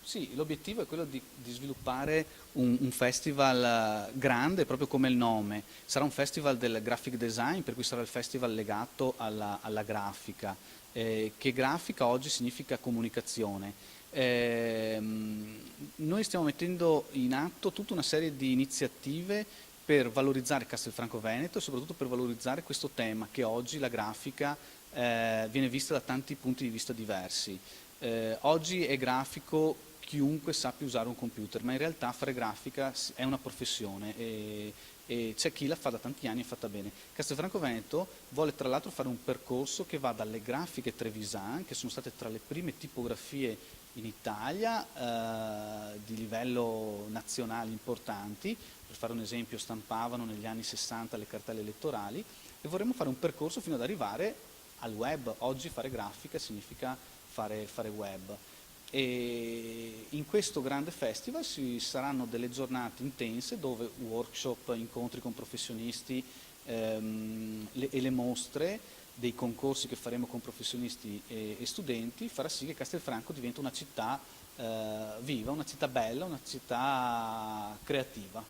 Sì, l'obiettivo è quello di sviluppare un festival grande, proprio come il nome. Sarà un festival del graphic design, per cui sarà il festival legato alla grafica, che grafica oggi significa comunicazione. Noi stiamo mettendo in atto tutta una serie di iniziative per valorizzare Castelfranco Veneto e soprattutto per valorizzare questo tema che oggi la grafica viene vista da tanti punti di vista diversi. Oggi è grafico chiunque sappia usare un computer, ma in realtà fare grafica è una professione e c'è chi la fa da tanti anni e è fatta bene. Castelfranco Veneto vuole tra l'altro fare un percorso che va dalle grafiche Trevisan, che sono state tra le prime tipografie in Italia di livello nazionale importanti, per fare un esempio stampavano negli anni 60 le cartelle elettorali e vorremmo fare un percorso fino ad arrivare al web. Oggi fare grafica significa fare web. E in questo grande festival ci saranno delle giornate intense dove workshop, incontri con professionisti e le mostre dei concorsi che faremo con professionisti e studenti farà sì che Castelfranco diventi una città viva, una città bella, una città creativa.